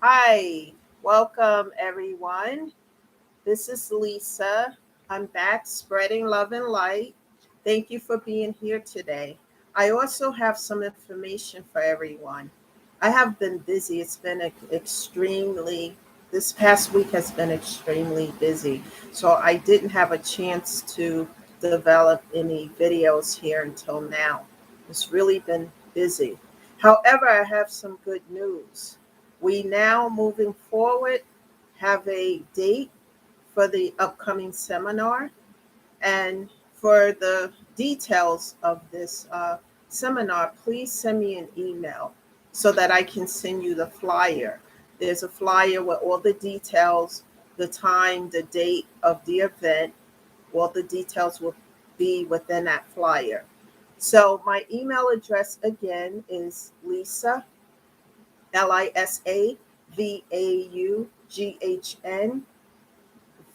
Hi, welcome everyone. This is Lisa. I'm back spreading love and light. Thank you for being here today. I also have some information for everyone. I have been busy. This past week has been extremely busy. So I didn't have a chance to develop any videos here until now. It's really been busy. However, I have some good news. We now, moving forward, have a date for the upcoming seminar. And for the details of this seminar, please send me an email so that I can send you the flyer. There's a flyer with all the details, the time, the date of the event. All the details will be within that flyer. So my email address again is LISAVAUGHN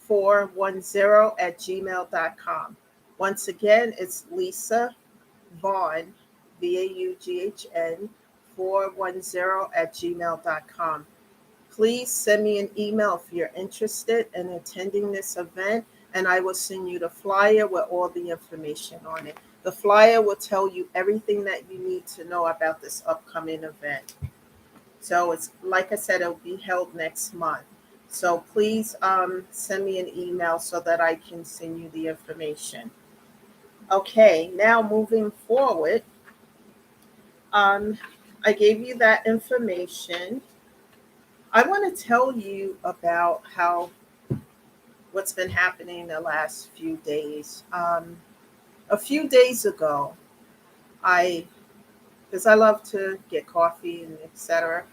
410 at gmail.com. Once again, it's Lisa Vaughn, VAUGHN 410 at gmail.com. Please send me an email if you're interested in attending this event, and I will send you the flyer with all the information on it. The flyer will tell you everything that you need to know about this upcoming event. So it's like I said, it'll be held next month. So please send me an email so that I can send you the information. Okay, now moving forward, um, I gave you that information. I want to tell you about how what's been happening the last few days. A few days ago, I because I love to get coffee and etc.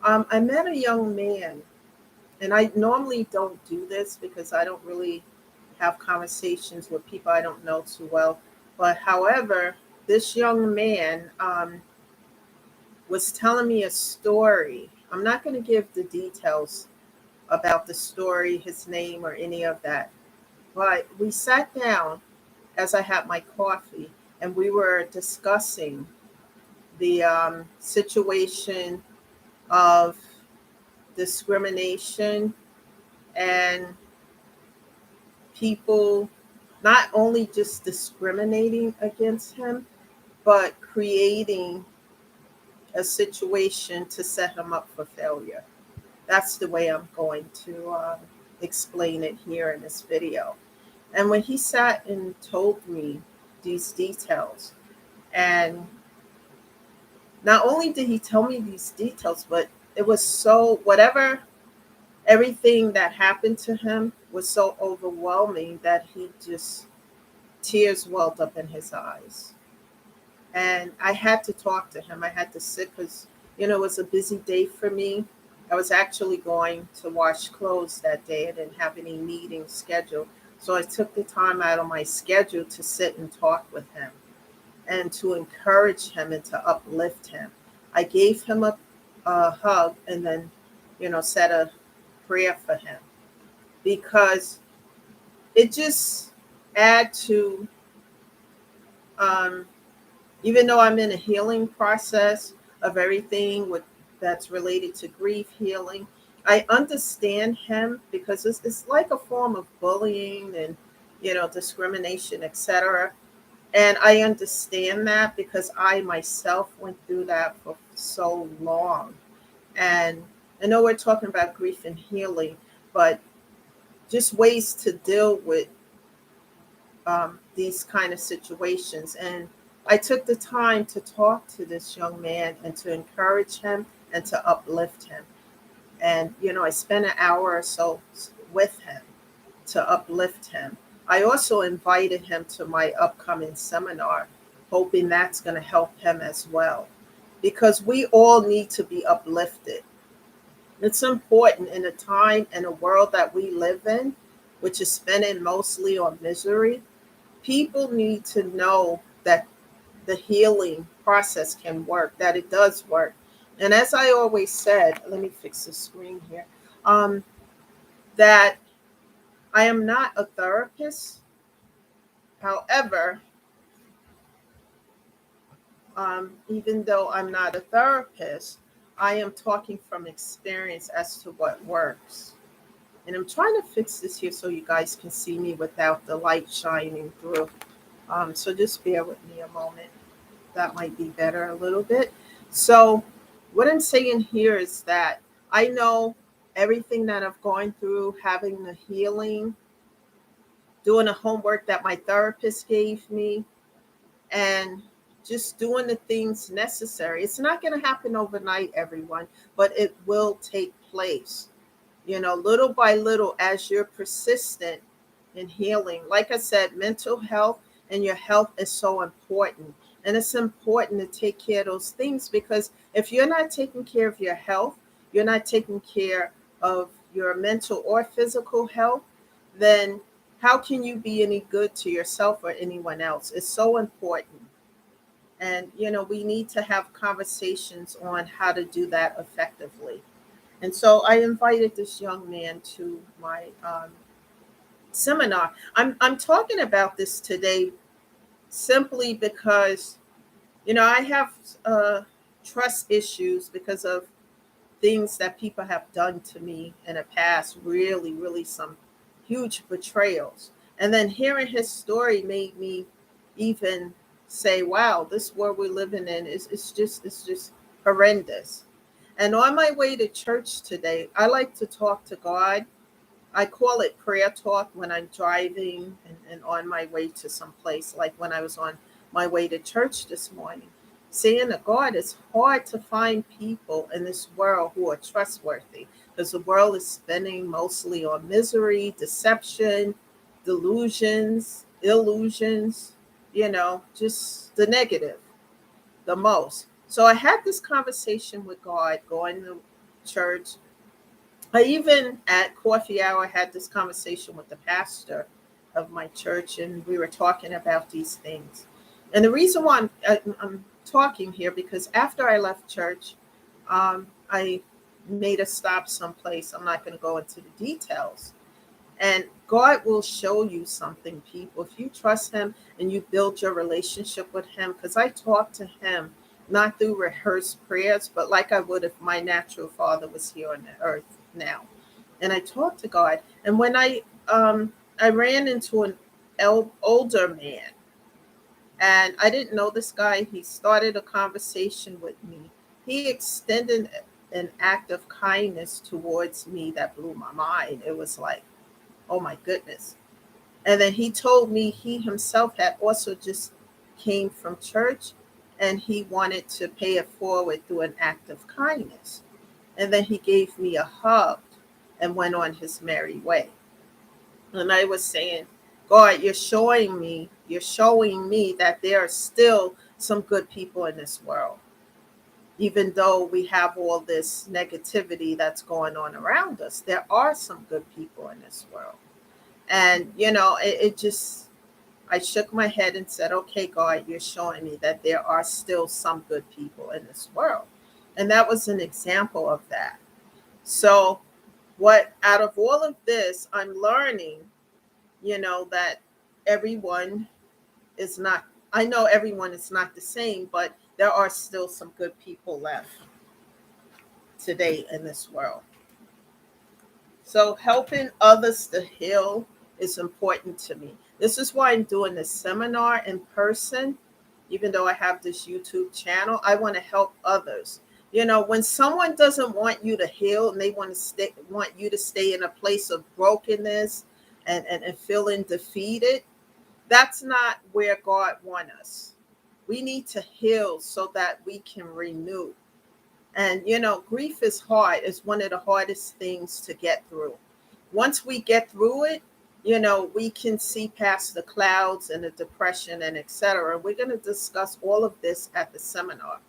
I met a young man. And I normally don't do this because I don't really have conversations with people I don't know too well. But however, this young man was telling me a story. I'm not going to give the details about the story, his name, or any of that. But we sat down as I had my coffee and we were discussing the situation of discrimination and people not only just discriminating against him, but creating a situation to set him up for failure. That's the way I'm going to explain it here in this video. And when he sat and told me these details, and not only did he tell me these details, but it was so, whatever, everything that happened to him was so overwhelming that he just, tears welled up in his eyes. And I had to talk to him. I had to sit because, it was a busy day for me. I was actually going to wash clothes that day. I didn't have any meetings scheduled. So I took the time out of my schedule to sit and talk with him and to encourage him and to uplift him. I gave him a hug and then, said a prayer for him because it just add to um, even though I'm in a healing process of everything that's related to grief healing, I understand him because it's like a form of bullying and discrimination, etc. And I understand that because I myself went through that for so long. And I know we're talking about grief and healing, but just ways to deal with these kind of situations. And I took the time to talk to this young man and to encourage him and to uplift him. And, I spent an hour or so with him to uplift him. I also invited him to my upcoming seminar, hoping that's going to help him as well. Because we all need to be uplifted. It's important in a time and a world that we live in, which is spending mostly on misery. People need to know that the healing process can work, that it does work. And as I always said, let me fix the screen here, um, that I am not a therapist. However, even though I'm not a therapist, I am talking from experience as to what works. And I'm trying to fix this here so you guys can see me without the light shining through. So just bear with me a moment. That might be better a little bit. So, what I'm saying here is that I know everything that I've gone through, having the healing, doing the homework that my therapist gave me, and just doing the things necessary. It's not going to happen overnight, everyone, but it will take place. Little by little, as you're persistent in healing. Like I said, mental health and your health is so important. And it's important to take care of those things, because if you're not taking care of your health, you're not taking care of your mental or physical health, then how can you be any good to yourself or anyone else? It's so important. And, we need to have conversations on how to do that effectively. And so I invited this young man to my seminar. I'm talking about this today simply because, I have trust issues because of things that people have done to me in the past, really, really some huge betrayals. And then hearing his story made me even say, wow, this world we're living in is just horrendous. And on my way to church today, I like to talk to God. I call it prayer talk when I'm driving and on my way to some place, like when I was on my way to church this morning. Saying to God, it's hard to find people in this world who are trustworthy, because the world is spinning mostly on misery, deception, delusions, illusions, just the negative the most. So I had this conversation with God going to church. I even at coffee hour had this conversation with the pastor of my church, and we were talking about these things. And the reason why I'm talking here, because after I left church, I made a stop someplace. I'm not going to go into the details. And God will show you something, people, if you trust Him and you build your relationship with Him. Because I talk to Him not through rehearsed prayers, but like I would if my natural father was here on the earth now. And I talked to God. And when I ran into an older man, and I didn't know this guy. He started a conversation with me. He extended an act of kindness towards me that blew my mind. It was like, oh my goodness. And then he told me he himself had also just came from church, and he wanted to pay it forward through an act of kindness. And then he gave me a hug and went on his merry way. And I was saying, God, you're showing me that there are still some good people in this world, even though we have all this negativity that's going on around us. There are some good people in this world. And, it just, I shook my head and said, okay, God, you're showing me that there are still some good people in this world. And that was an example of that. So, what out of all of this, I'm learning, that everyone is not, I know everyone is not the same, but there are still some good people left today in this world. So helping others to heal is important to me. This is why I'm doing this seminar in person. Even though I have this YouTube channel, I want to help others. When someone doesn't want you to heal and they want you to stay in a place of brokenness and feeling defeated, that's not where God wants us. We need to heal so that we can renew. And, grief is hard. It's one of the hardest things to get through. Once we get through it, we can see past the clouds and the depression and etc. We're going to discuss all of this at the seminar.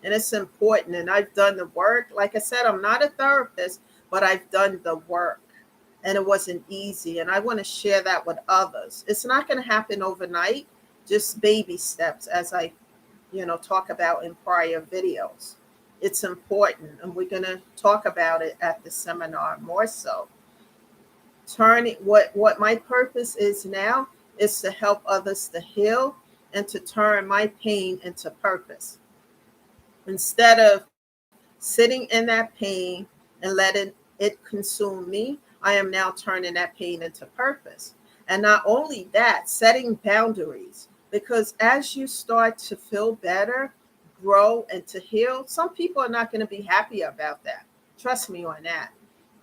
And it's important. And I've done the work. Like I said, I'm not a therapist, but I've done the work. And it wasn't easy. And I want to share that with others. It's not going to happen overnight, just baby steps, as I talk about in prior videos. It's important, and we're going to talk about it at the seminar more so. Turning what my purpose is now is to help others to heal and to turn my pain into purpose. Instead of sitting in that pain and letting it consume me, I am now turning that pain into purpose. And not only that, setting boundaries. Because as you start to feel better, grow, and to heal, some people are not going to be happy about that. Trust me on that.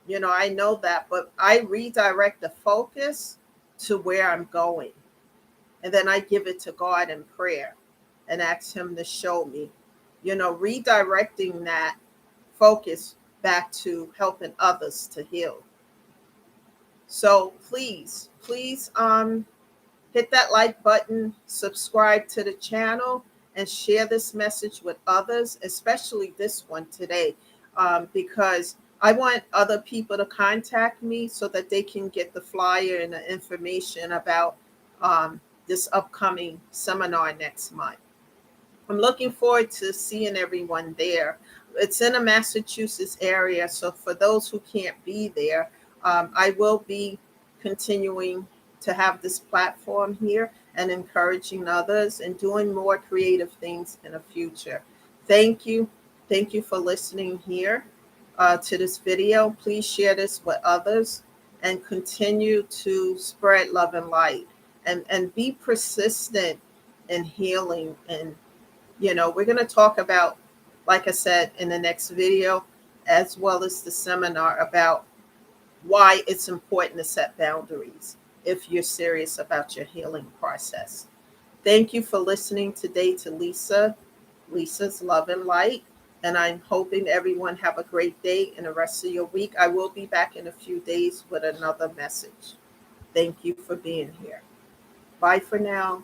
I know that, but I redirect the focus to where I'm going. And then I give it to God in prayer and ask Him to show me, redirecting that focus back to helping others to heal. So please hit that like button, subscribe to the channel, and share this message with others, especially this one today, because I want other people to contact me so that they can get the flyer and the information about this upcoming seminar next month. I'm looking forward to seeing everyone there. It's in a Massachusetts area, so for those who can't be there, I will be continuing to have this platform here and encouraging others and doing more creative things in the future. Thank you. Thank you for listening here to this video. Please share this with others and continue to spread love and light, and be persistent in healing. And we're going to talk about, like I said, in the next video, as well as the seminar, about why it's important to set boundaries if you're serious about your healing process. Thank you for listening today to Lisa's Love and Light. And I'm hoping everyone have a great day and the rest of your week. I will be back in a few days with another message. Thank you for being here. Bye for now.